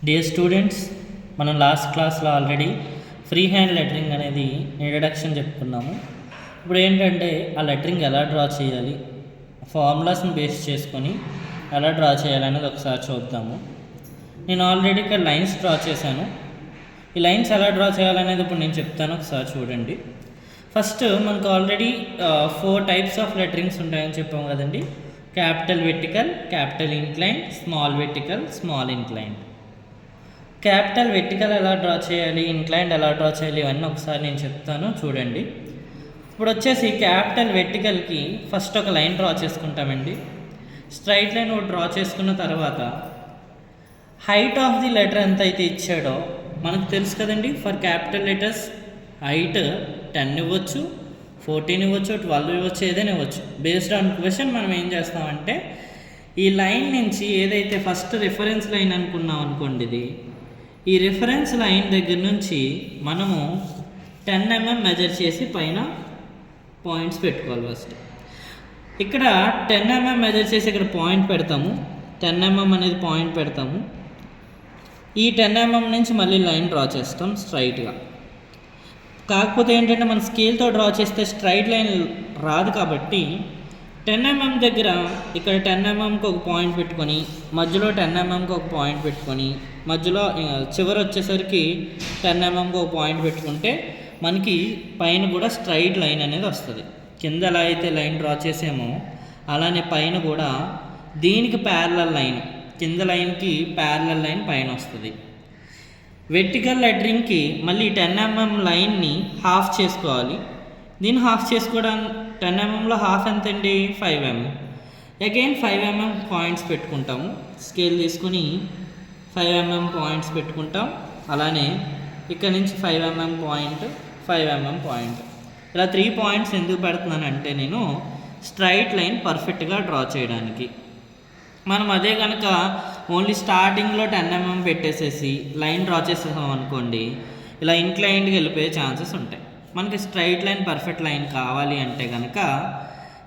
Dear students, మనం last క్లాస్లో already free hand lettering అనేది ఇంట్రడక్షన్ చెప్పుకున్నాము. ఇప్పుడు ఏంటంటే ఆ లెటరింగ్ ఎలా డ్రా చేయాలి, ఫార్ములాస్ని బేస్ చేసుకొని ఎలా డ్రా చేయాలనేది ఒకసారి చూద్దాము. నేను ఆల్రెడీ ఇక్కడ లైన్స్ డ్రా చేశాను. ఈ లైన్స్ ఎలా డ్రా చేయాలనేది ఇప్పుడు నేను చెప్తాను, ఒకసారి చూడండి. ఫస్ట్ మనకు ఆల్రెడీ 4 టైప్స్ ఆఫ్ లెటరింగ్స్ ఉంటాయని చెప్పాము కదండి. Capital vertical, capital incline, small vertical, small incline. Capital vertical ఎలా డ్రా చేయాలి, ఇంక్లైన్డ్ ఎలా డ్రా చేయాలి, ఇవన్నీ ఒకసారి నేను చెప్తాను, చూడండి. ఇప్పుడు వచ్చేసి క్యాపిటల్ వెర్టికల్కి ఫస్ట్ ఒక లైన్ డ్రా చేసుకుంటామండి. స్ట్రైట్ లైన్ డ్రా చేసుకున్న తర్వాత హైట్ ఆఫ్ ది లెటర్ ఎంత అయితే ఇచ్చాడో మనకు తెలుసు కదండి. ఫర్ క్యాపిటల్ లెటర్స్ హైట్ 10 ఇవ్వచ్చు, 14 ఇవ్వచ్చు, 12 ఇవ్వచ్చు, ఏదైనా ఇవ్వచ్చు. బేస్డ్ ఆన్ క్వశ్చన్ మనం ఏం చేస్తామంటే ఈ లైన్ నుంచి ఏదైతే ఫస్ట్ రిఫరెన్స్ లైన్ అనుకున్నాం అనుకోండి, ఈ రిఫరెన్స్ లైన్ దగ్గర నుంచి మనము 10 mm మెజర్ చేసి పైన పాయింట్స్ పెట్టుకోవాలి. ఫస్ట్ ఇక్కడ 10 mm మెజర్ చేసి ఇక్కడ పాయింట్ పెడతాము. 10 mm అనేది పాయింట్ పెడతాము. ఈ 10 mm నుంచి మళ్ళీ లైన్ డ్రా చేస్తాం స్ట్రైట్గా. కాకపోతే ఏంటంటే మన స్కేల్తో డ్రా చేస్తే స్ట్రైట్ లైన్ రాదు కాబట్టి 10 mm దగ్గర ఇక్కడ 10 mmకి ఒక పాయింట్ పెట్టుకొని, మధ్యలో 10 mmకి ఒక పాయింట్ పెట్టుకొని, మధ్యలో చివరి వచ్చేసరికి 10 mmకి ఒక పాయింట్ పెట్టుకుంటే మనకి పైన కూడా స్ట్రైట్ లైన్ అనేది వస్తుంది. కింద ఎలా అయితే లైన్ డ్రా చేసామో అలానే పైన కూడా దీనికి ప్యారలల్ లైన్, కింద లైన్కి ప్యారలల్ లైన్ పైన వస్తుంది. వెర్టికల్ లెటరింగ్కి మళ్ళీ 10 mm లైన్ని హాఫ్ చేసుకోవాలి. దీన్ని హాఫ్ చేసుకోవడానికి 10 mmలో హాఫ్ ఎంత అండి, 5 mm. అగైన్ 5 mm పాయింట్స్ పెట్టుకుంటాము. స్కేల్ తీసుకుని 5 mm పాయింట్స్ పెట్టుకుంటాం. అలానే ఇక్కడ నుంచి 5 mm పాయింట్, 5 mm పాయింట్, ఇలా 3 పాయింట్స్ ఎందుకు పెడుతున్నానంటే నేను స్ట్రైట్ లైన్ పర్ఫెక్ట్గా డ్రా చేయడానికి. మనం అదే కనుక ఓన్లీ స్టార్టింగ్లో 10 mm పెట్టేసేసి లైన్ డ్రా చేసేసాం అనుకోండి, ఇలా ఇంక్లైన్డ్కి వెళ్ళిపోయే ఛాన్సెస్ ఉంటాయి. మనకి స్ట్రైట్ లైన్ పర్ఫెక్ట్ లైన్ కావాలి అంటే కనుక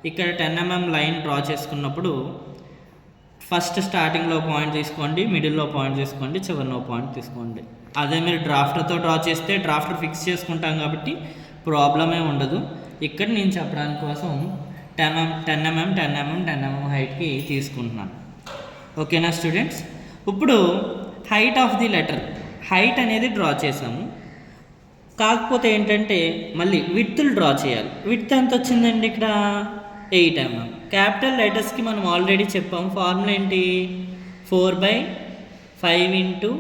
ఇక్కడ 10 mm లైన్ డ్రా చేసుకున్నప్పుడు ఫస్ట్ స్టార్టింగ్లో పాయింట్ తీసుకోండి, మిడిల్లో పాయింట్ తీసుకోండి, చివరిలో పాయింట్ తీసుకోండి. అదే మీరు డ్రాఫ్టర్తో డ్రా చేస్తే డ్రాఫ్టర్ ఫిక్స్ చేసుకుంటాం కాబట్టి ప్రాబ్లమే ఉండదు. ఇక్కడ నేను చెప్పడానికి కోసం 10 mm హైట్కి తీసుకుంటున్నాను. ఓకేనా స్టూడెంట్స్? ఇప్పుడు height of the letter, height అనేది డ్రా చేసాము. కాకపోతే ఏంటంటే మళ్ళీ విడ్త్లు డ్రా చేయాలి. విడ్త్ ఎంత వచ్చిందండి ఇక్కడ, 8 mm. క్యాపిటల్ లెటర్స్కి మనం ఆల్రెడీ చెప్పాము, ఫార్ములా ఏంటి, 4/5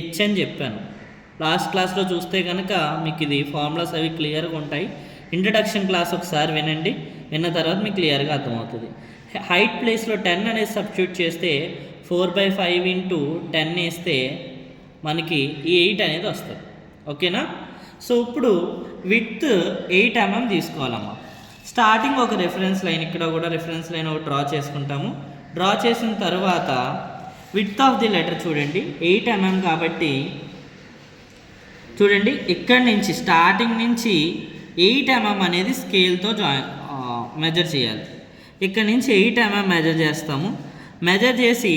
H అని చెప్పాను. లాస్ట్ క్లాస్లో చూస్తే కనుక మీకు ఇది ఫార్ములాస్ అవి క్లియర్గా ఉంటాయి. ఇంట్రడక్షన్ క్లాస్ ఒకసారి వినండి, విన్న తర్వాత మీకు క్లియర్గా అర్థమవుతుంది. హైట్ ప్లేస్లో 10 అనేది సబ్స్టిట్యూట్ చేస్తే 4/5 10 వేస్తే మనకి ఈ 8 అనేది వస్తుంది. ఓకేనా? సో ఇప్పుడు విడ్త్ 8 mm తీసుకోవాలమ్మా. స్టార్టింగ్ ఒక రిఫరెన్స్ లైన్, ఇక్కడ కూడా రిఫరెన్స్ లైన్ ఒకటి డ్రా చేసుకుంటాము. డ్రా చేసిన తర్వాత విడ్త్ ఆఫ్ ది లెటర్ చూడండి 8 mm కాబట్టి చూడండి ఇక్కడి నుంచి స్టార్టింగ్ నుంచి 8 mm అనేది స్కేల్తో మెజర్ చేయాలి. ఇక్కడ నుంచి 8 mm మెజర్ చేస్తాము. మెజర్ చేసి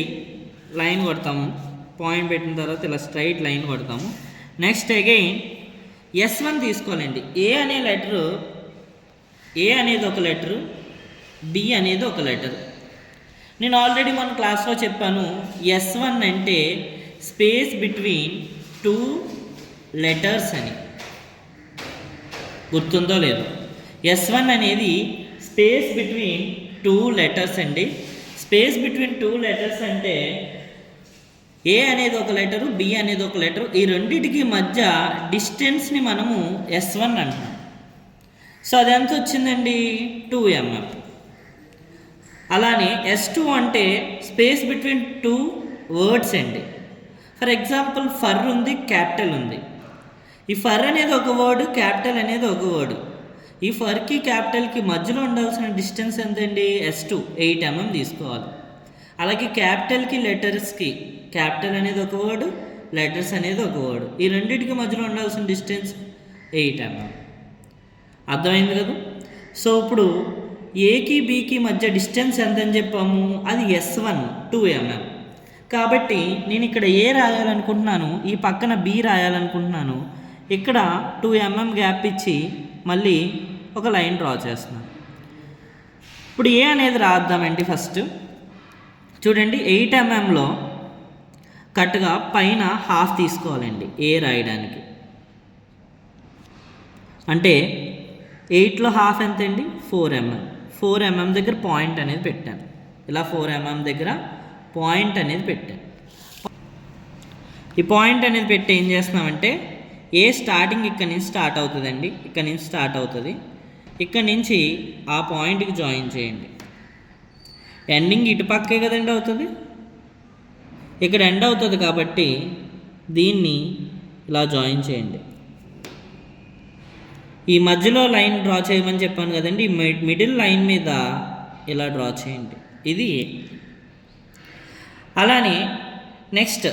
లైన్ కొడతాము. పాయింట్ పెట్టిన తర్వాత ఇలా స్ట్రైట్ లైన్ కొడతాము. నెక్స్ట్ అగైన్ S1 తీసుకోవాలండి. ఏ అనేది ఒక లెటరు, B అనేది ఒక లెటరు. నేను ఆల్రెడీ మన క్లాస్లో చెప్పాను, S1 అంటే స్పేస్ బిట్వీన్ 2 లెటర్స్ అని. గుర్తుందో లేదో, S1 అనేది స్పేస్ బిట్వీన్ 2 లెటర్స్ అండి. స్పేస్ బిట్వీన్ 2 లెటర్స్ అంటే ఏ అనేది ఒక లెటరు, బి అనేది ఒక లెటరు. ఈ రెండింటికి మధ్య డిస్టెన్స్ని మనము S1 అంటాం. సో అది ఎంత వచ్చిందండి, 2 mm. అలానే S2 అంటే స్పేస్ బిట్వీన్ 2 వర్డ్స్ అండి. ఫర్ ఎగ్జాంపుల్ ఫర్ ఉంది, క్యాపిటల్ ఉంది. ఈ ఫర్ అనేది ఒక వర్డ్, క్యాపిటల్ అనేది ఒక వర్డ్. ఈ ఫర్కి క్యాపిటల్కి మధ్యలో ఉండాల్సిన డిస్టెన్స్ ఎంతండి, S2 8 mm తీసుకోవాలి. అలాగే క్యాపిటల్కి లెటర్స్కి, క్యాపిటల్ అనేది ఒక వర్డ్, లెటర్స్ అనేది ఒక వర్డ్, ఈ రెండింటికి మధ్యలో ఉండాల్సిన డిస్టెన్స్ 8 mm. అర్థమైంది కదా? సో ఇప్పుడు ఏకి బీకి మధ్య డిస్టెన్స్ ఎంత అని చెప్పాము, అది S1 2 mm. కాబట్టి నేను ఇక్కడ ఏ రాయాలనుకుంటున్నాను, ఈ పక్కన బి రాయాలనుకుంటున్నాను. ఇక్కడ 2 mm గ్యాప్ ఇచ్చి మళ్ళీ ఒక లైన్ డ్రా చేస్తున్నాను. ఇప్పుడు ఏ అనేది రాద్దామండి. ఫస్ట్ చూడండి, 8 mmలో కరెక్ట్గా పైన హాఫ్ తీసుకోవాలండి ఏ రాయడానికి. అంటే 8లో హాఫ్ ఎంత అండి? 4 mm. 4 mm దగ్గర పాయింట్ అనేది పెట్టాను. ఇలా 4 mm దగ్గర పాయింట్ అనేది పెట్టాను. ఈ పాయింట్ అనేది పెట్టి ఏం చేస్తున్నామంటే, ఏ స్టార్టింగ్ ఇక్కడ నుంచి స్టార్ట్ అవుతుందండి, ఇక్కడ నుంచి స్టార్ట్ అవుతుంది. ఇక్కడ నుంచి ఆ పాయింట్కి జాయిన్ చేయండి. ఎండింగ్ ఇటు పక్కే కదండి అవుతుంది, ఇక్కడ ఎండ్ అవుతుంది కాబట్టి దీన్ని ఇలా జాయిన్ చేయండి. ఈ మధ్యలో లైన్ డ్రా చేయమని చెప్పాను కదండి, ఈ మిడిల్ లైన్ మీద ఇలా డ్రా చేయండి. ఇది ఏ. అలానే నెక్స్ట్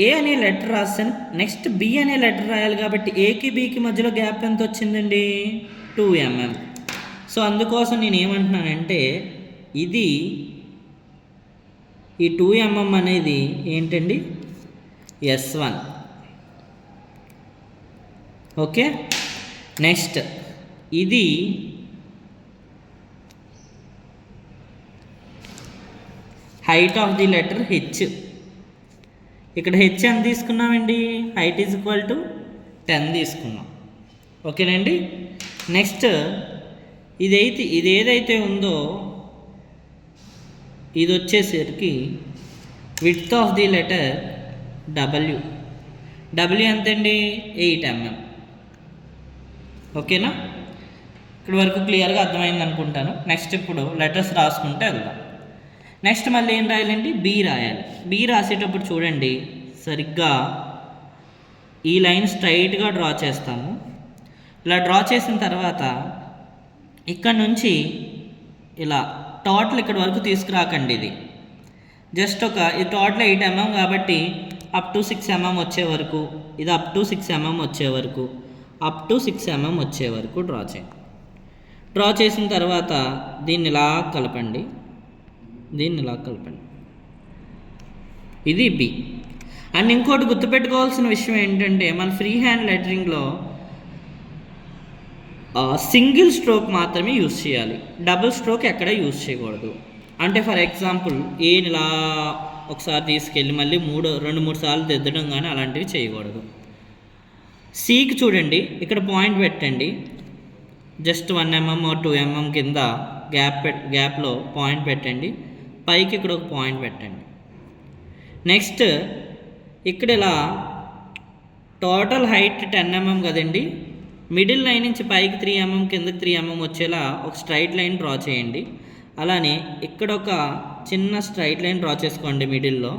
ఏ అనే లెటర్ రాస్తాను, నెక్స్ట్ బి అనే లెటర్ రాయాలి కాబట్టి ఏకి బికి మధ్యలో గ్యాప్ ఎంత వచ్చిందండి? 2 mm. సో అందుకోసం నేను ఏమంటున్నానంటే, ఇది ఈ 2 mm అనేది ఏంటండి? S1. ఓకే. నెక్స్ట్ ఇది height of the letter H. ఇక్కడ హెచ్ ఎంత తీసుకున్నామండి? హైట్ ఈజ్ ఈక్వల్ టు 10 తీసుకున్నాం. ఓకేనండి. నెక్స్ట్ ఇది ఏదైతే ఉందో ఇది వచ్చేసరికి width of the letter W. W ఎంతండి? 8 mm. ఓకేనా? ఇక్కడ వరకు క్లియర్గా అర్థమైంది అనుకుంటాను. నెక్స్ట్ ఇప్పుడు లెటర్స్ రాసుకుంటే వెళ్దాం. నెక్స్ట్ మళ్ళీ ఏం రాయాలండి? బి రాయాలి. బి రాసేటప్పుడు చూడండి, సరిగ్గా ఈ లైన్ స్ట్రైట్గా డ్రా చేస్తాము. ఇలా డ్రా చేసిన తర్వాత ఇక్కడ నుంచి ఇలా టోటల్ ఇక్కడ వరకు తీసుకురాకండి. ఇది జస్ట్ ఇది టోటల్ 8 mm కాబట్టి అప్ టు 6 mm వచ్చే వరకు, ఇది అప్ టు 6 mm వచ్చే వరకు, అప్ టు 6 mm వచ్చే వరకు డ్రా చేయండి. డ్రా చేసిన తర్వాత దీన్ని ఇలా కలపండి, దీన్ని ఇలా కలపండి. ఇది బి. అండ్ ఇంకోటి గుర్తుపెట్టుకోవాల్సిన విషయం ఏంటంటే, మన ఫ్రీ హ్యాండ్ లెటరింగ్లో సింగిల్ స్ట్రోక్ మాత్రమే యూజ్ చేయాలి, డబుల్ స్ట్రోక్ ఎక్కడ యూజ్ చేయకూడదు. అంటే ఫర్ ఎగ్జాంపుల్ ఏని ఇలా ఒకసారి తీసుకెళ్ళి మళ్ళీ 2-3 సార్లు దిద్దడం కానీ అలాంటివి చేయకూడదు. సికి చూడండి, ఇక్కడ పాయింట్ పెట్టండి. జస్ట్ 1 mm or 2 mm కింద గ్యాప్లో పాయింట్ పెట్టండి. పైకి ఇక్కడ ఒక పాయింట్ పెట్టండి. నెక్స్ట్ ఇక్కడ ఇలా టోటల్ హైట్ 10 mm కదండి, మిడిల్ లైన్ నుంచి పైకి 3 mm కిందకి 3 mm వచ్చేలా ఒక స్ట్రైట్ లైన్ డ్రా చేయండి. అలానే ఇక్కడ ఒక చిన్న స్ట్రైట్ లైన్ డ్రా చేసుకోండి మిడిల్లో.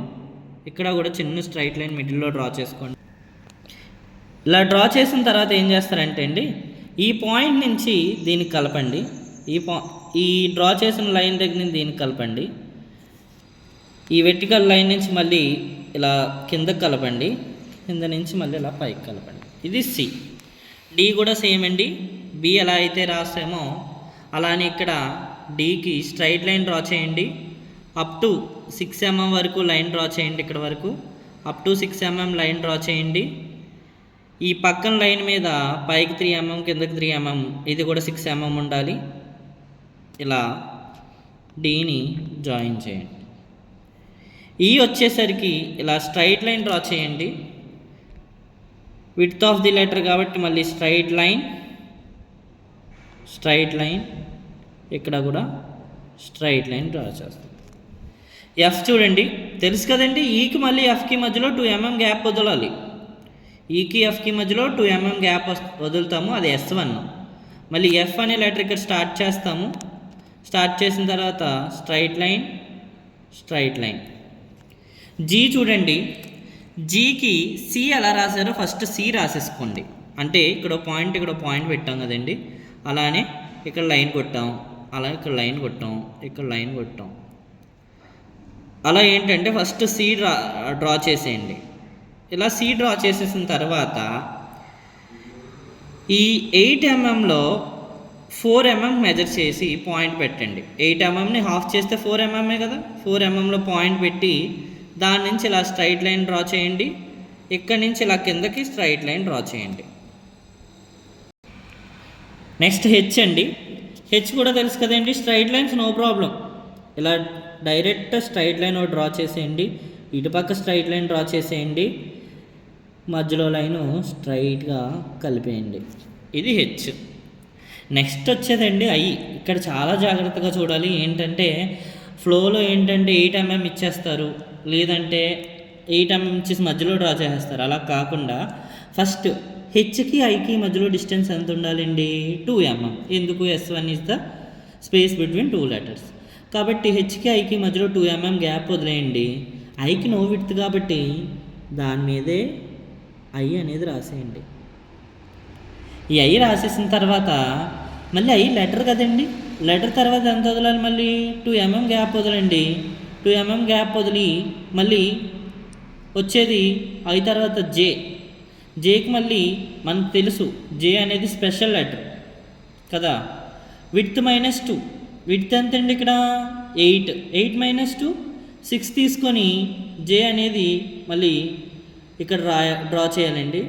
ఇక్కడ కూడా చిన్న స్ట్రైట్ లైన్ మిడిల్లో డ్రా చేసుకోండి. ఇలా డ్రా చేసిన తర్వాత ఏం చేస్తారంటే అండి, ఈ పాయింట్ నుంచి దీనికి కలపండి. ఈ డ్రా చేసిన లైన్ దగ్గర నుంచి దీనికి కలపండి. ఈ వెర్టికల్ లైన్ నుంచి మళ్ళీ ఇలా కిందకి కలపండి, కింద నుంచి మళ్ళీ ఇలా పైకి కలపండి. ఇది సి. డి కూడా సేమ్ అండి. బి ఎలా అయితే రాసామో అలానే ఇక్కడ డికి స్ట్రైట్ లైన్ డ్రా చేయండి. అప్ టు 6 mm వరకు లైన్ డ్రా చేయండి. ఇక్కడ వరకు up to 6 mm line draw చేయండి. ఈ పక్కన లైన్ మీద పైకి 3 mm కిందకి 3 mm, ఇది కూడా 6 mm ఉండాలి. ఇలా డీని జాయిన్ చేయండి. ఈ వచ్చేసరికి ఇలా స్ట్రైట్ లైన్ డ్రా చేయండి. విడ్త్ ఆఫ్ ది లెటర్ కాబట్టి మళ్ళీ స్ట్రైట్ లైన్, ఇక్కడ కూడా స్ట్రైట్ లైన్ డ్రా చేస్తాం. ఎఫ్ చూడండి, తెలుసు కదండి, ఈకి మళ్ళీ ఎఫ్కి మధ్యలో 2 mm గ్యాప్ వదలాలి. ఈకి ఎఫ్కి మధ్యలో 2 mm గ్యాప్ వదులుతాము, అది S1. మళ్ళీ ఎఫ్ అనే లెటర్ ఇక్కడ స్టార్ట్ చేస్తాము. స్టార్ట్ చేసిన తర్వాత స్ట్రైట్ లైన్. జీ చూడండి, జీకి సి ఎలా రాశారో ఫస్ట్ సి రాసేసుకోండి. అంటే ఇక్కడ పాయింట్ పెట్టాం కదండి, అలానే ఇక్కడ లైన్ కొట్టాం, అలా ఇక్కడ లైన్ కొట్టాం, ఇక్కడ లైన్ కొట్టాం. అలా ఏంటంటే ఫస్ట్ సి డ్రా చేసేయండి. ఇలా సి డ్రా చేసేసిన తర్వాత ఈ 8 mmలో 4 mm మెజర్ చేసి పాయింట్ పెట్టండి. 8 mmని హాఫ్ చేస్తే 4 mm కదా, 4 mmలో పాయింట్ పెట్టి దాని నుంచి ఇలా స్ట్రైట్ లైన్ డ్రా చేయండి. ఇక్కడి నుంచి ఇలా కిందకి స్ట్రైట్ లైన్ డ్రా చేయండి. నెక్స్ట్ హెచ్ అండి. హెచ్ కూడా తెలుసు కదండి, స్ట్రైట్ లైన్స్ నో ప్రాబ్లం. ఇలా డైరెక్ట్ స్ట్రైట్ లైన్ డ్రా చేసేయండి. ఇటుపక్క స్ట్రైట్ లైన్ డ్రా చేసేయండి, మధ్యలో లైను స్ట్రైట్గా కలిపేయండి. ఇది హెచ్. Next వచ్చేదండి I. ఇక్కడ చాలా జాగ్రత్తగా చూడాలి. ఏంటంటే ఫ్లోలో ఏంటంటే 8 mm ఇచ్చేస్తారు, లేదంటే 8 mm ఇచ్చేసి మధ్యలో డ్రా చేసేస్తారు. అలా కాకుండా ఫస్ట్ హెచ్కి ఐకి మధ్యలో డిస్టెన్స్ ఎంత ఉండాలండి? 2 mm. ఎందుకు? S1 is the space between 2 letters. కాబట్టి హెచ్కి ఐకి మధ్యలో 2 mm గ్యాప్ వదిలేయండి. ఐకి నో విడ్త్ కాబట్టి దాని మీదే ఐ అనేది రాసేయండి. ఈ ఐ రాసేసిన తర్వాత మళ్ళీ ఐ లెటర్ కదండి, లెటర్ తర్వాత ఎంత వదలాలి? మళ్ళీ 2 mm గ్యాప్ వదలండి. 2 mm గ్యాప్ వదిలి మళ్ళీ వచ్చేది ఐ తర్వాత జే. జేకి మళ్ళీ మనకు తెలుసు జే అనేది స్పెషల్ లెటర్ కదా. విడ్త్ -2. విడ్త్ ఎంత అండి? ఇక్కడ 8. 8 - 2 6 తీసుకొని జే అనేది మళ్ళీ ఇక్కడ డ్రా చేయాలండి.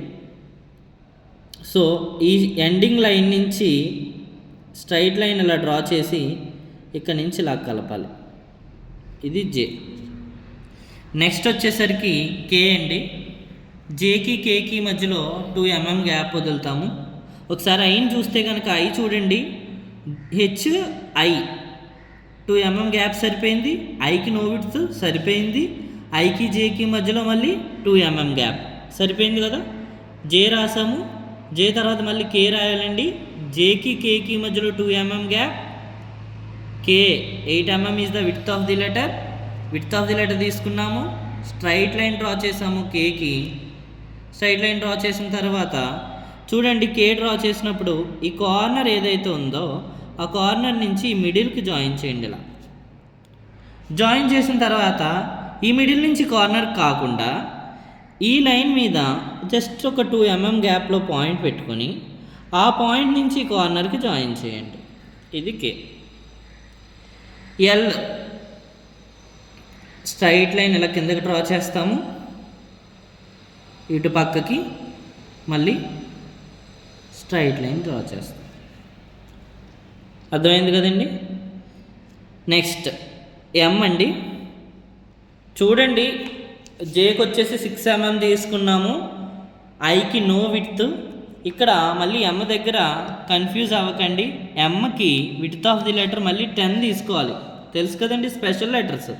సో ఈ ఎండింగ్ లైన్ నుంచి స్ట్రైట్ లైన్ ఇలా డ్రా చేసి ఇక్కడ నుంచి ఇలా కలపాలి. ఇది జే. నెక్స్ట్ వచ్చేసరికి కే అండి. జేకి కేకి మధ్యలో 2 mm గ్యాప్ వదులుతాము. ఒకసారి ఐని చూస్తే కనుక ఐ చూడండి, హెచ్ ఐ 2 mm గ్యాప్ సరిపోయింది. ఐకి నో విడ్త్ సరిపోయింది. ఐకి జేకి మధ్యలో మళ్ళీ 2 mm గ్యాప్ సరిపోయింది కదా. జే రాసాము, జే తర్వాత మళ్ళీ కే రాయాలండి. జేకి కేకి మధ్యలో 2 mm gap. K 8 mm is the width of the letter. Width of the letter తీసుకున్నాము, స్ట్రైట్ లైన్ డ్రా చేసాము. కేకి స్ట్రైట్ లైన్ డ్రా చేసిన తర్వాత చూడండి, కే డ్రా చేసినప్పుడు ఈ కార్నర్ ఏదైతే ఉందో ఆ కార్నర్ నుంచి ఈ మిడిల్కి జాయిన్ చేయండి. ఇలా జాయిన్ చేసిన తర్వాత ఈ మిడిల్ నుంచి కార్నర్ కాకుండా ఈ లైన్ మీద జస్ట్ ఒక 2 mm గ్యాప్లో పాయింట్ పెట్టుకొని ఆ పాయింట్ నుంచి కార్నర్కి జాయిన్ చేయండి. ఇది కే. ఎల్ స్ట్రైట్ లైన్ ఇలా కిందకి డ్రా చేస్తాము, ఇటు పక్కకి మళ్ళీ స్ట్రైట్ లైన్ డ్రా చేస్తాం. అర్థమైంది కదండి. నెక్స్ట్ ఎం అండి. చూడండి, జేకి వచ్చేసి 6 mm తీసుకున్నాము, ఐకి నో విడ్త్. ఇక్కడ మళ్ళీ ఎమ్ దగ్గర కన్ఫ్యూజ్ అవ్వకండి. ఎమ్కి విడ్త్ ఆఫ్ ది లెటర్ మళ్ళీ 10 తీసుకోవాలి, తెలుసు కదండి స్పెషల్ లెటర్స్.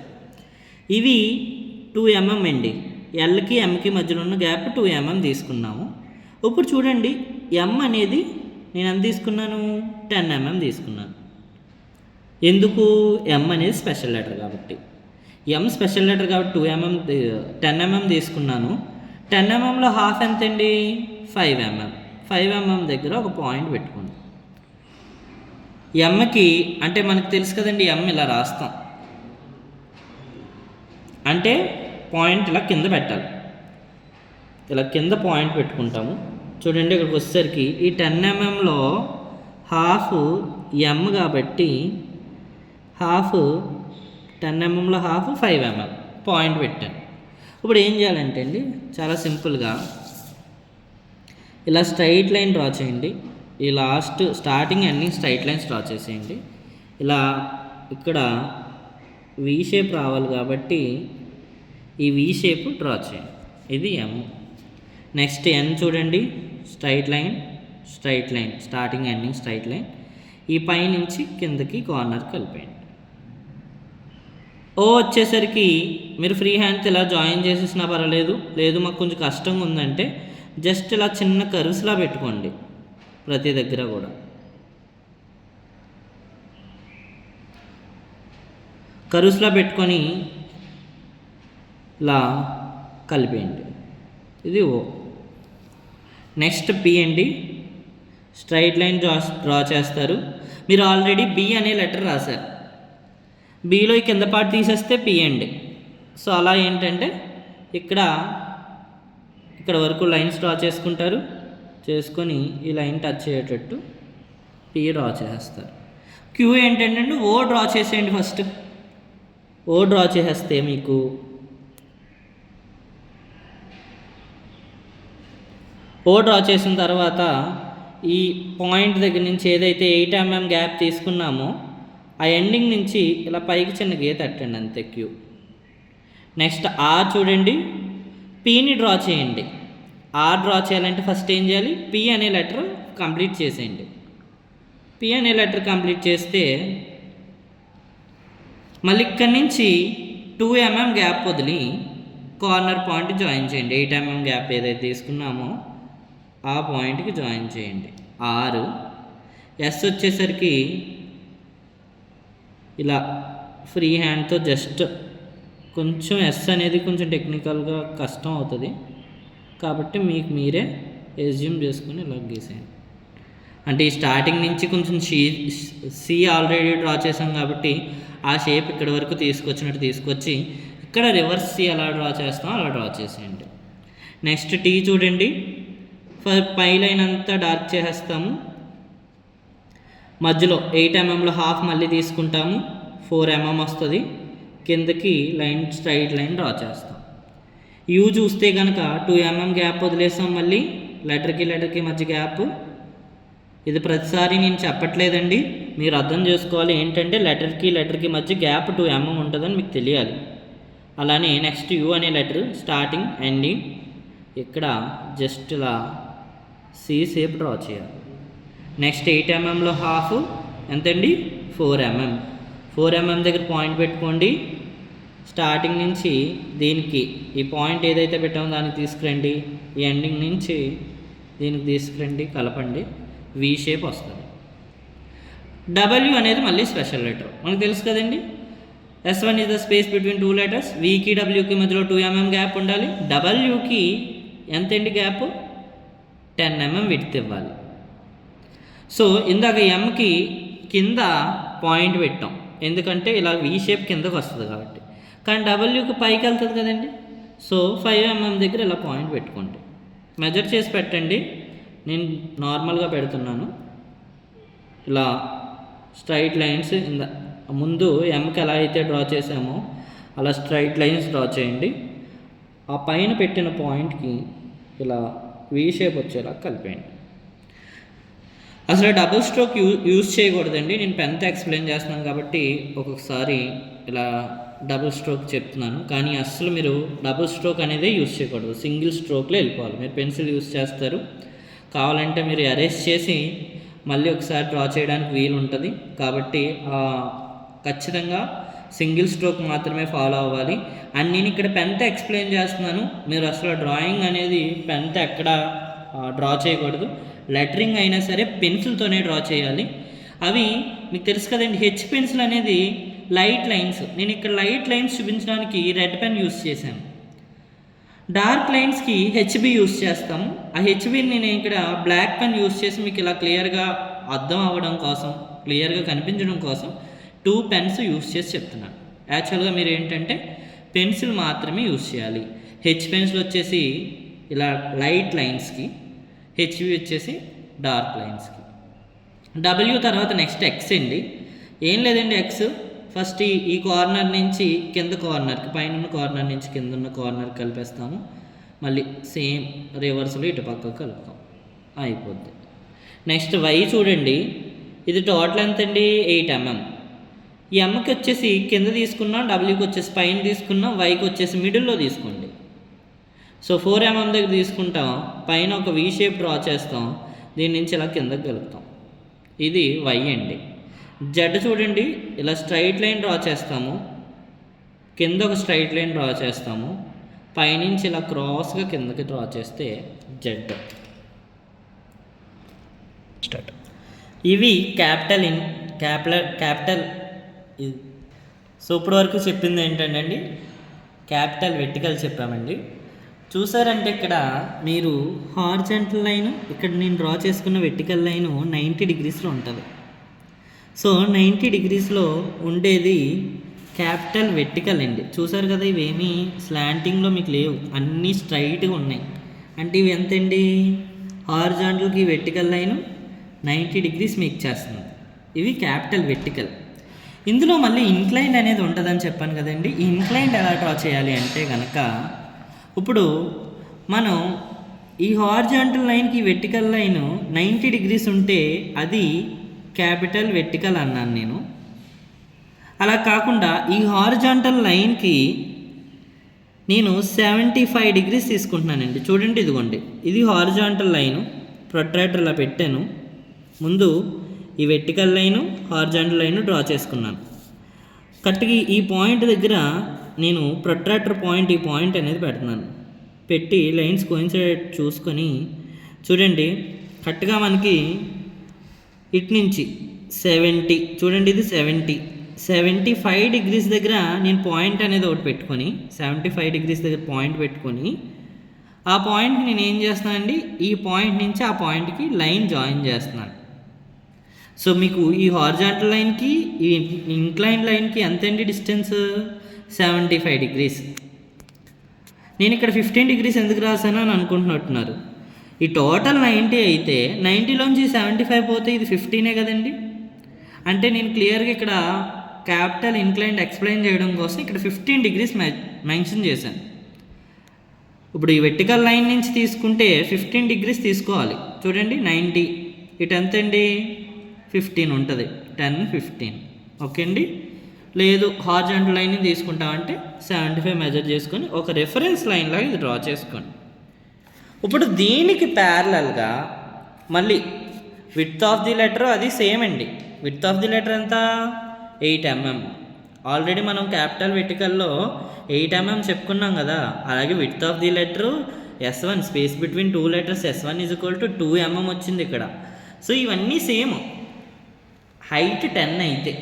ఇవి 2 mm అండి. ఎల్కి ఎంకి మధ్యలో ఉన్న గ్యాప్ 2 mm తీసుకున్నాము. ఇప్పుడు చూడండి, ఎమ్ అనేది నేను ఎంత తీసుకున్నాను? 10 mm తీసుకున్నాను. ఎందుకు? ఎమ్ అనేది స్పెషల్ లెటర్ కాబట్టి. ఎమ్ స్పెషల్ లెటర్ కాబట్టి 2 mm 10 mm తీసుకున్నాను. 10 mmలో హాఫ్ ఎంత అండి? 5 mm. 5 mm దగ్గర ఒక పాయింట్ పెట్టుకోండి. ఎమ్కి అంటే మనకు తెలుసు కదండి, ఎమ్ ఇలా రాస్తాం అంటే పాయింట్ ఇలా కింద పెట్టాలి. ఇలా కింద పాయింట్ పెట్టుకుంటాము. చూడండి, ఇక్కడికి వచ్చేసరికి ఈ 10 mmలో హాఫ్ ఎమ్ కాబట్టి హాఫ్ 10 mmలో హాఫ్ 5 mm పాయింట్ పెట్టాను. ఇప్పుడు ఏం చేయాలంటే అండి, చాలా సింపుల్గా ఇలా స్ట్రైట్ లైన్ డ్రా చేయండి. ఈ last starting ending straight lines draw చేసేయండి. ఇలా ఇక్కడ వి షేప్ రావాలి కాబట్టి ఈ వి షేప్ డ్రా చేయండి. ఇది ఎమ్. నెక్స్ట్ ఎన్ చూడండి, straight line starting ending straight line. ఈ పై నుంచి కిందకి కార్నర్ కలిపేయండి. ఓ వచ్చేసరికి మీరు ఫ్రీ హ్యాండ్స్ ఇలా జాయిన్ చేసేసినా పర్వాలేదు, లేదు మాకు కొంచెం కష్టంగా ఉందంటే జస్ట్ ఇలా చిన్న కర్వ్స్లా పెట్టుకోండి ప్రతి దగ్గర కూడా. కర్వ్స్లా పెట్టుకొని ఇలా కలిపేయండి. ఇది ఓ. నెక్స్ట్ పి అండి. స్ట్రైట్ లైన్ డ్రా చేస్తారు. మీరు ఆల్రెడీ బి అనే లెటర్ రాశారు. బిలో ఈ కింద పార్ట్ తీసేస్తే పి అండి. సో అలా ఏంటంటే ఇక్కడ వరకు లైన్స్ డ్రా చేసుకుంటారు, చేసుకొని ఈ లైన్ టచ్ అయ్యేటట్టు పి డ్రా చేస్తారు. క్యూ ఏంటంటే ఓ డ్రా చేసేయండి. ఫస్ట్ ఓ డ్రా చేసేస్తే మీకు ఓ డ్రా చేసిన తర్వాత ఈ పాయింట్ దగ్గర నుంచి ఏదైతే 8 mm గ్యాప్ తీసుకున్నామో ఆ ఎండింగ్ నుంచి ఇలా పైకి చిన్న గీత పెట్టండి అంతే క్యూ. నెక్స్ట్ ఆర్ చూడండి, పీని డ్రా చేయండి. ఆర్ డ్రా చేయాలంటే ఫస్ట్ ఏం చేయాలి, పి అనే లెటర్ కంప్లీట్ చేసేయండి. పి అనే లెటర్ కంప్లీట్ చేస్తే మళ్ళీ ఇక్కడి నుంచి 2 mm గ్యాప్ వదిలి కార్నర్ పాయింట్ జాయిన్ చేయండి. 8 mm గ్యాప్ ఏదైతే తీసుకున్నామో ఆ పాయింట్కి జాయిన్ చేయండి. ఆరు ఎస్ వచ్చేసరికి ఇలా ఫ్రీ హ్యాండ్తో జస్ట్ కొంచెం ఎస్ అనేది కొంచెం టెక్నికల్గా కష్టం అవుతుంది కాబట్టి మీకు మీరే ఎజ్యూమ్ చేసుకుని ఇలా గీసేయండి. అంటే ఈ స్టార్టింగ్ నుంచి కొంచెం సి ఆల్రెడీ డ్రా చేసాం కాబట్టి ఆ షేప్ ఇక్కడ వరకు తీసుకొచ్చినట్టు తీసుకొచ్చి ఇక్కడ రివర్స్ సి ఎలా డ్రా చేస్తామో అలా డ్రా చేసేయండి. నెక్స్ట్ టీ చూడండి, పై లైన్ అంతా డార్క్ చేసేస్తాము. మధ్యలో 8 mmలో హాఫ్ మళ్ళీ తీసుకుంటాము, 4 mm వస్తుంది. కిందకి లైన్ స్ట్రైట్ లైన్ డ్రా చేస్తాం. యూ చూస్తే కనుక 2 mm గ్యాప్ వదిలేస్తాం, మళ్ళీ లెటర్కి మధ్య గ్యాప్. ఇది ప్రతిసారి నేను చెప్పట్లేదండి, మీరు అర్థం చేసుకోవాలి. ఏంటంటే లెటర్కి మధ్య గ్యాప్ 2 mm ఉంటుందని మీకు తెలియాలి. అలానే నెక్స్ట్ యూ అనే లెటర్ స్టార్టింగ్ ఎండింగ్ ఇక్కడ జస్ట్ ఇలా సి షేప్ డ్రా చేయాలి. నెక్స్ట్ 8 mmలో హాఫ్ ఎంతండి, 4 mm. 4 mm దగ్గర పాయింట్ పెట్టుకోండి. స్టార్టింగ్ నుంచి దీనికి ఈ పాయింట్ ఏదైతే పెట్టామో దానికి తీసుకురండి, ఈ ఎండింగ్ నుంచి దీనికి తీసుకురండి, కలపండి, వి షేప్ వస్తుంది. డబ్ల్యూ అనేది మళ్ళీ స్పెషల్ లెటర్ మనకు తెలుసు కదండి. S1 is the space between 2 letters. వీకి డబ్ల్యూకి మధ్యలో 2 mm గ్యాప్ ఉండాలి. డబ్ల్యూకి ఎంతండి గ్యాప్, 10 mm విడ్త్ ఇవ్వాలి. సో ఇందాక ఎంకి కింద పాయింట్ పెట్టాం, ఎందుకంటే ఇలా వి షేప్ కిందకు వస్తుంది కాబట్టి. కానీ డబ్ల్యూకి పైకి వెళ్తుంది కదండి. సో 5 mm దగ్గర ఇలా పాయింట్ పెట్టుకోండి, మెజర్ చేసి పెట్టండి. నేను నార్మల్గా పెడుతున్నాను. ఇలా స్ట్రైట్ లైన్స్ ముందు ఎంకి ఎలా అయితే డ్రా చేసామో అలా స్ట్రైట్ లైన్స్ డ్రా చేయండి. ఆ పైన పెట్టిన పాయింట్కి ఇలా వి షేప్ వచ్చేలా కలిపేయండి. అసలు డబుల్ స్ట్రోక్ యూజ్ చేయకూడదండి, నేను పెన్తో ఎక్స్ప్లెయిన్ చేస్తున్నాను కాబట్టి ఒక్కొక్కసారి ఇలా డబుల్ స్ట్రోక్ చెప్తున్నాను. కానీ అసలు మీరు డబుల్ స్ట్రోక్ అనేది యూజ్ చేయకూడదు, సింగిల్ స్ట్రోక్లో వెళ్ళిపోవాలి. మీరు పెన్సిల్ యూజ్ చేస్తారు, కావాలంటే మీరు అరేంజ్ చేసి మళ్ళీ ఒకసారి డ్రా చేయడానికి వీలు ఉంటుంది. కాబట్టి ఖచ్చితంగా సింగిల్ స్ట్రోక్ మాత్రమే ఫాలో అవ్వాలి. అండ్ నేను ఇక్కడ పెన్తో ఎక్స్ప్లెయిన్ చేస్తున్నాను, మీరు అసలు డ్రాయింగ్ అనేది పెన్తో ఎక్కడ డ్రా చేయకూడదు. లెటరింగ్ అయినా సరే పెన్సిల్తోనే డ్రా చేయాలి. అవి మీకు తెలుసు కదండి, హెచ్ పెన్సిల్ అనేది లైట్ లైన్స్. నేను ఇక్కడ లైట్ లైన్స్ చూపించడానికి రెడ్ పెన్ యూస్ చేశాను. డార్క్ లైన్స్కి హెచ్బి యూస్ చేస్తాము. ఆ హెచ్బిని నేను ఇక్కడ బ్లాక్ పెన్ యూస్ చేసి మీకు ఇలా క్లియర్గా అర్థం అవ్వడం కోసం, క్లియర్గా కనిపించడం కోసం 2 pens యూస్ చేసి చెప్తున్నాను. యాక్చువల్గా మీరు ఏంటంటే పెన్సిల్ మాత్రమే యూస్ చేయాలి. హెచ్ పెన్సిల్ వచ్చేసి ఇలా లైట్ లైన్స్కి, హెచ్బి వచ్చేసి డార్క్ లైన్స్కి. డబ్ల్యూ తర్వాత నెక్స్ట్ ఎక్స్ అండి. ఏం లేదండి, ఎక్స్ ఫస్ట్ ఈ కార్నర్ నుంచి కింద కార్నర్కి, పైన ఉన్న కార్నర్ నుంచి కింద ఉన్న కార్నర్కి కలిపేస్తాము. మళ్ళీ సేమ్ రివర్స్లో ఇటు పక్కకు కలుపుతాం, అయిపోద్ది. నెక్స్ట్ వై చూడండి, ఇది టోటల్ ఎంత అండి, 8 mm. ఈ ఎమ్కి వచ్చేసి కింద తీసుకున్నాం, డబ్ల్యూకి వచ్చేసి పైన తీసుకున్నాం, వైకి వచ్చేసి మిడిల్లో తీసుకోండి. సో 4 mm దగ్గర తీసుకుంటాం, పైన ఒక వి షేప్ డ్రా చేస్తాం, దీని నుంచి ఇలా కిందకి కలుపుతాం. ఇది వై అండి. జెడ్ చూడండి, ఇలా స్ట్రైట్ లైన్ డ్రా చేస్తాము, కింద ఒక స్ట్రైట్ లైన్ డ్రా చేస్తాము, పైనుంచి ఇలా క్రాస్గా కిందకి డ్రా చేస్తే జెడ్. స్టార్ట్. ఇవి క్యాపిటల్. సో ఇప్పటి వరకు చెప్పింది ఏంటంటే అండి, క్యాపిటల్ వెర్టికల్ చెప్పామండి. చూసారంటే ఇక్కడ మీరు హారిజాంటల్ లైన్, ఇక్కడ నేను డ్రా చేసుకున్న వెర్టికల్ లైన్ 90 degreesలో ఉంటుంది. సో 90 degreesలో ఉండేది క్యాపిటల్ వెర్టికల్ అండి. చూసారు కదా, ఇవేమీ స్లాంటింగ్లో మీకు లేవు, అన్నీ స్ట్రైట్గా ఉన్నాయి. అంటే ఇవి ఎంతండి, హారిజాంటల్కి వెర్టికల్ లైన్ 90 degrees మీకు చేస్తుంది. ఇవి క్యాపిటల్ వెర్టికల్. ఇందులో మళ్ళీ ఇంక్లైన్డ్ అనేది ఉంటుందని చెప్పాను కదండి. ఈ ఇంక్లైన్డ్ ఎలా డ్రా చేయాలి అంటే కనుక, ఇప్పుడు మనం ఈ హారిజాంటల్ లైన్కి వెర్టికల్ లైన్ 90 degrees ఉంటే అది క్యాపిటల్ వెర్టికల్ అన్నాను నేను. అలా కాకుండా ఈ హారిజాంటల్ లైన్కి నేను 75 degrees తీసుకుంటున్నానండి. చూడండి, ఇదిగోండి, ఇది హారిజాంటల్ లైను, ప్రొట్రాక్టర్ ఇలా పెట్టాను. ముందు ఈ vertical line, horizontal line draw చేసుకున్నాను. కరెక్ట్గా ఈ పాయింట్ దగ్గర నేను ప్రొట్రాక్టర్ పాయింట్, ఈ పాయింట్ అనేది పెడుతున్నాను. పెట్టి లైన్స్ కోయిన్సైడ్ చూసుకొని చూడండి, కరెక్ట్గా మనకి ఇటు నుంచి 70, చూడండి ఇది 75 degrees దగ్గర నేను పాయింట్ అనేది ఒకటి పెట్టుకొని 75 degrees దగ్గర పాయింట్ పెట్టుకొని ఆ పాయింట్కి నేను ఏం చేస్తానండి, ఈ పాయింట్ నుంచి ఆ పాయింట్కి లైన్ జాయిన్ చేస్తున్నాను. సో మీకు ఈ హారిజాంటల్ లైన్కి ఈ ఇంక్లైన్ లైన్కి ఎంతండి డిస్టెన్స్? 75 degrees. నేను ఇక్కడ 15 degrees ఎందుకు రాశాను అని అనుకుంటున్నట్టున్నారు. ఈ టోటల్ 90 అయితే 90లోంచి 75 పోతే ఇది 15 కదండి. అంటే నేను క్లియర్గా ఇక్కడ క్యాపిటల్ ఇంక్లైన్డ్ ఎక్స్ప్లెయిన్ చేయడం కోసం ఇక్కడ 15 degrees మెన్షన్ చేశాను. ఇప్పుడు ఈ వెర్టికల్ లైన్ నుంచి తీసుకుంటే 15 degrees తీసుకోవాలి. చూడండి, 90 ఇటు ఎంత అండి? 15 ఉంటుంది. 10, 15. ఓకే అండి. లేదు హారిజాంటల్ లైన్ తీసుకుంటామంటే 75 మెజర్ చేసుకొని ఒక రెఫరెన్స్ లైన్ లాగా ఇది డ్రా చేసుకోండి. ఇప్పుడు దీనికి ప్యారలల్గా మళ్ళీ విడ్త్ ఆఫ్ ది లెటర్ అది సేమ్ అండి. విడ్త్ ఆఫ్ ది లెటర్ ఎంత? 8 mm. ఆల్రెడీ మనం క్యాపిటల్ వెర్టికల్లో 8 mm చెప్పుకున్నాం కదా. అలాగే width of the letter S1, space between 2 letters S1 = 2 mm వచ్చింది ఇక్కడ. సో ఇవన్నీ సేమ్, హైట్ 10 అయితే.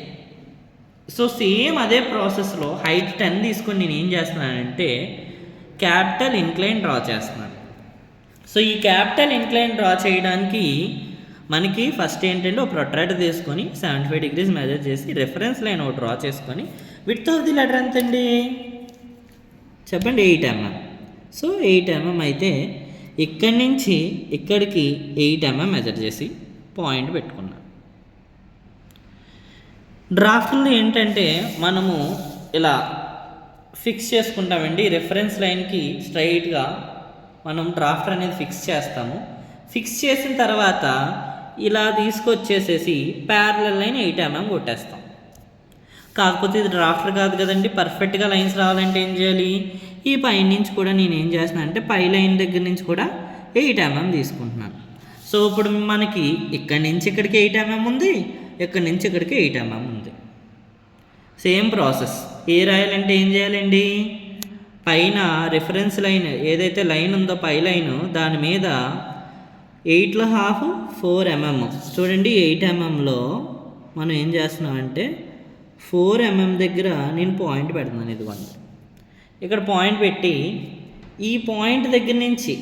సో సేమ్ అదే ప్రాసెస్లో హైట్ 10 తీసుకొని నేను ఏం చేస్తున్నానంటే క్యాపిటల్ ఇంక్లైన్ డ్రా చేస్తున్నాను. సో ఈ క్యాపిటల్ ఇంక్లైన్ డ్రా చేయడానికి మనకి ఫస్ట్ ఏంటంటే ఒక ప్రొట్రాక్టర్ తీసుకొని 75 degrees మెజర్ చేసి రెఫరెన్స్ లైన్ ఒకటి డ్రా చేసుకొని విడ్త్ ఆఫ్ ది లెటర్ ఎంతండి చెప్పండి? 8 mm. సో 8 mm అయితే ఇక్కడి నుంచి ఇక్కడికి 8 mm మెజర్ చేసి పాయింట్ పెట్టుకున్నాను. డ్రాఫ్ట్లో ఏంటంటే మనము ఇలా ఫిక్స్ చేసుకుంటామండి. రెఫరెన్స్ లైన్కి స్ట్రైట్గా మనం డ్రాఫ్టర్ అనేది ఫిక్స్ చేస్తాము. ఫిక్స్ చేసిన తర్వాత ఇలా తీసుకొచ్చేసేసి ప్యారలల్ లైన్ 8 mm కొట్టేస్తాం. కాకపోతే ఇది డ్రాఫ్టర్ కాదు కదండి. పర్ఫెక్ట్గా లైన్స్ రావాలంటే ఏం చేయాలి? ఈ పై నుంచి కూడా నేను ఏం చేస్తున్నాను అంటే పై లైన్ దగ్గర నుంచి కూడా 8 mm తీసుకుంటున్నాను. సో ఇప్పుడు మనకి ఇక్కడి నుంచి ఇక్కడికి 8 mm ఉంది, ఇక్కడి నుంచి ఇక్కడికి 8 mm ఉంది. Same process. ఏ రాయాలంటే ఏం చేయాలండి? పైన రిఫరెన్స్ లైన్ ఏదైతే లైన్ ఉందో పై లైన్ దాని మీద 8½ 4 mm. చూడండి, 8 mmలో మనం ఏం చేస్తున్నామంటే 4 mm దగ్గర నేను పాయింట్ పెడుతున్నాను. ఇదిగోండి, ఇక్కడ పాయింట్ పెట్టి ఈ పాయింట్ దగ్గర నుంచి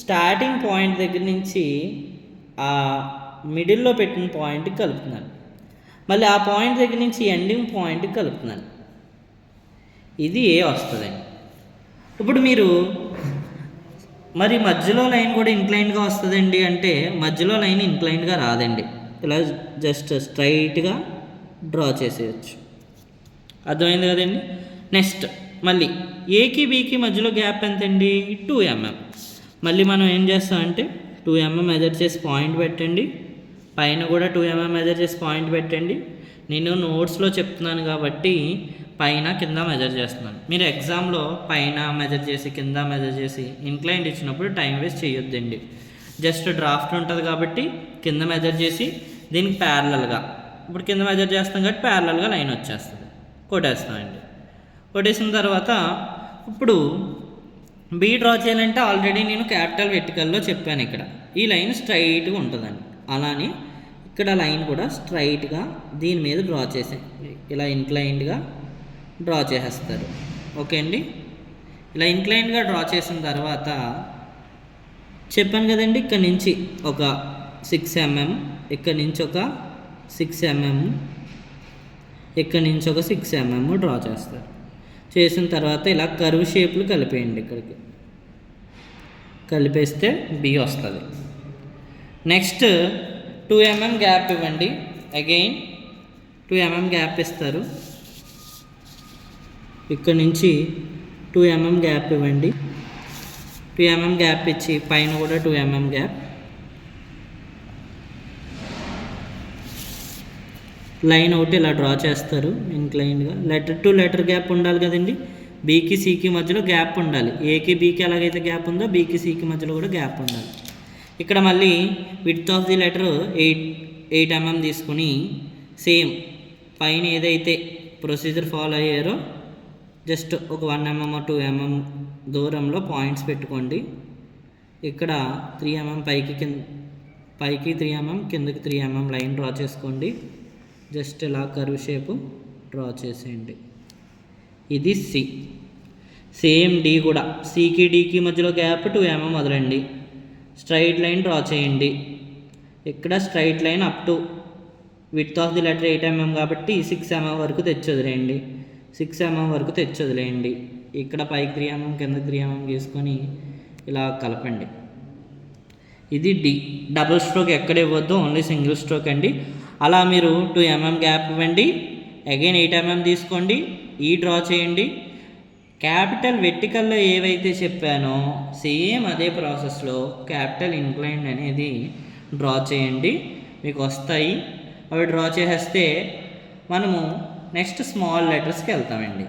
స్టార్టింగ్ పాయింట్ దగ్గర నుంచి ఆ మిడిల్లో పెట్టిన పాయింట్కి కలుపుతున్నాను. మళ్ళీ ఆ పాయింట్ దగ్గర నుంచి ఎండింగ్ పాయింట్కి కలుపుతున్నాను. ఇది ఏ వస్తుందండి. ఇప్పుడు మీరు మరి మధ్యలో లైన్ కూడా ఇంక్లైన్డ్గా వస్తుందండి అంటే మధ్యలో లైన్ ఇంక్లైన్డ్గా రాదండి. ఇలా జస్ట్ స్ట్రైట్గా డ్రా చేసేయచ్చు. అర్థమైంది కదండి. నెక్స్ట్ మళ్ళీ ఏకి బీకి మధ్యలో గ్యాప్ ఎంతండి? 2 mm. మళ్ళీ మనం ఏం చేస్తామంటే 2 mm మెజర్ చేసి పాయింట్ పెట్టండి. పైన కూడా 2 mm మెజర్ చేసి పాయింట్ పెట్టండి. నేను నోట్స్లో చెప్తున్నాను కాబట్టి పైన కింద మెజర్ చేస్తున్నాను. మీరు ఎగ్జామ్లో పైన మెజర్ చేసి కింద మెజర్ చేసి ఇంక్లైన్డ్ ఇచ్చినప్పుడు టైం వేస్ట్ చేయొద్దండి. జస్ట్ డ్రాఫ్ట్ ఉంటుంది కాబట్టి కింద మెజర్ చేసి దీనికి ప్యారలల్గా, ఇప్పుడు కింద మెజర్ చేస్తాం కాబట్టి ప్యారలల్గా లైన్ వచ్చేస్తుంది. కొట్టేస్తామండి. కొట్టేసిన తర్వాత ఇప్పుడు బీ డ్రా చేయాలంటే ఆల్రెడీ నేను క్యాపిటల్ వెర్టికల్లో చెప్పాను. ఇక్కడ ఈ లైన్ స్ట్రైట్గా ఉంటుందండి. అలానే ఇక్కడ లైన్ కూడా స్ట్రైట్గా దీని మీద డ్రా చేసే ఇలా ఇంక్లైన్డ్గా డ్రా చేసేస్తారు. ఓకే అండి. ఇలా ఇంక్లైన్డ్గా డ్రా చేసిన తర్వాత చెప్పాను కదండి, ఇక్కడ నుంచి ఒక 6 mm, ఇక్కడ నుంచి ఒక 6 mm, ఇక్కడ నుంచి ఒక 6 mm డ్రా చేస్తారు. చేసిన తర్వాత ఇలా కర్వ్ షేప్లు కలిపేయండి. ఇక్కడికి కలిపేస్తే బి వస్తుంది. నెక్స్ట్ 2 mm గ్యాప్ ఇవ్వండి. అగైన్ 2 mm గ్యాప్ ఇస్తారు. ఇక్కడ నుంచి 2 mm గ్యాప్ ఇవ్వండి. 2 mm గ్యాప్ ఇచ్చి పైన కూడా 2 mm గ్యాప్, లైన్ ఒకటి ఇలా డ్రా చేస్తారు ఇంక్లైన్గా. లెటర్ టు లెటర్ గ్యాప్ ఉండాలి కదండి, బీకి సికి మధ్యలో గ్యాప్ ఉండాలి. ఏకి బీకి ఎలాగైతే గ్యాప్ ఉందో బీకి సికి మధ్యలో కూడా గ్యాప్ ఉండాలి. ఇక్కడ మళ్ళీ width of the letter 8 mm తీసుకుని సేమ్ పైన ఏదైతే ప్రొసీజర్ ఫాలో అయ్యారో జస్ట్ ఒక 1 mm 2 mm దూరంలో పాయింట్స్ పెట్టుకోండి. ఇక్కడ 3 mm పైకి 3 mm కిందకి 3 mm లైన్ డ్రా చేసుకోండి. జస్ట్ ఇలా కర్వ్ షేపు డ్రా చేసేయండి. ఇది సి. సేమ్ డి కూడా, సికి డికి మధ్యలో గ్యాప్ 2 mm వదలండి. స్ట్రైట్ లైన్ డ్రా చేయండి. ఇక్కడ straight line up to width of the letter 8 mm కాబట్టి 6 mm వరకు తెచ్చి వదిలేయండి. 6 mm వరకు తెచ్చి వదిలేయండి. ఇక్కడ పైకి 3 mm కింద 3 mm గీసుకొని ఇలా కలపండి. ఇది డి. డబుల్ స్ట్రోక్ ఎక్కడ ఇవ్వద్దు, ఓన్లీ సింగిల్ స్ట్రోక్ అండి. అలా మీరు 2 mm గ్యాప్ ఇవ్వండి. అగైన్ 8 mm తీసుకోండి, ఈ డ్రా చేయండి. క్యాపిటల్ వెర్టికల్లో ఏవైతే చెప్పానో సేమ్ అదే ప్రాసెస్లో క్యాపిటల్ ఇంక్లైన్ అనేది డ్రా చేయండి, మీకు వస్తాయి. అవి డ్రా చేసేస్తే మనము నెక్స్ట్ స్మాల్ లెటర్స్కి వెళ్తామండి.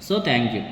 So thank you.